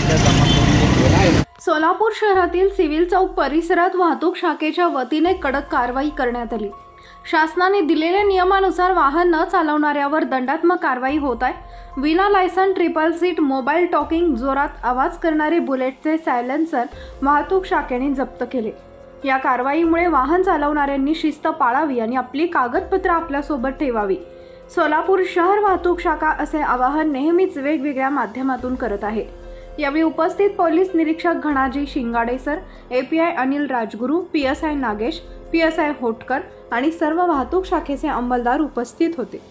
सध्या जमा करून घेतलेला आहे। सोलापूर शहरातील सिव्हिल चौक परिसरात वाहतूक शाखेच्या वतीने कडक कारवाई करण्यात आली। शासनाने दिलेल्या नियमानुसार वाहन न चालवणाऱ्यावर दंडात्मक कारवाई होत आहे। विना license triple seat mobile talking जोरात आवाज करणारे बुलेटचे सायलेन्सर वाहतूक शाखेने जप्त केले। या कारवाईमुळे वाहन चालवणाऱ्यांनी शिस्त पाळावी आणि आपली कागदपत्र आपल्यासोबत ठेवावी। सोलापूर शहर वाहतूक शाखा असे आवाहन नेहमीच वेगवेगळ्या माध्यमातून करत आहे। यावेळी उपस्थित पोलीस निरीक्षक Ghanaji Shingade sir, API Anil Rajguru, PSI Nagesh, PSI Hotkar आणि सर्व वाहतूक शाखेचे अंमलदार उपस्थित होते।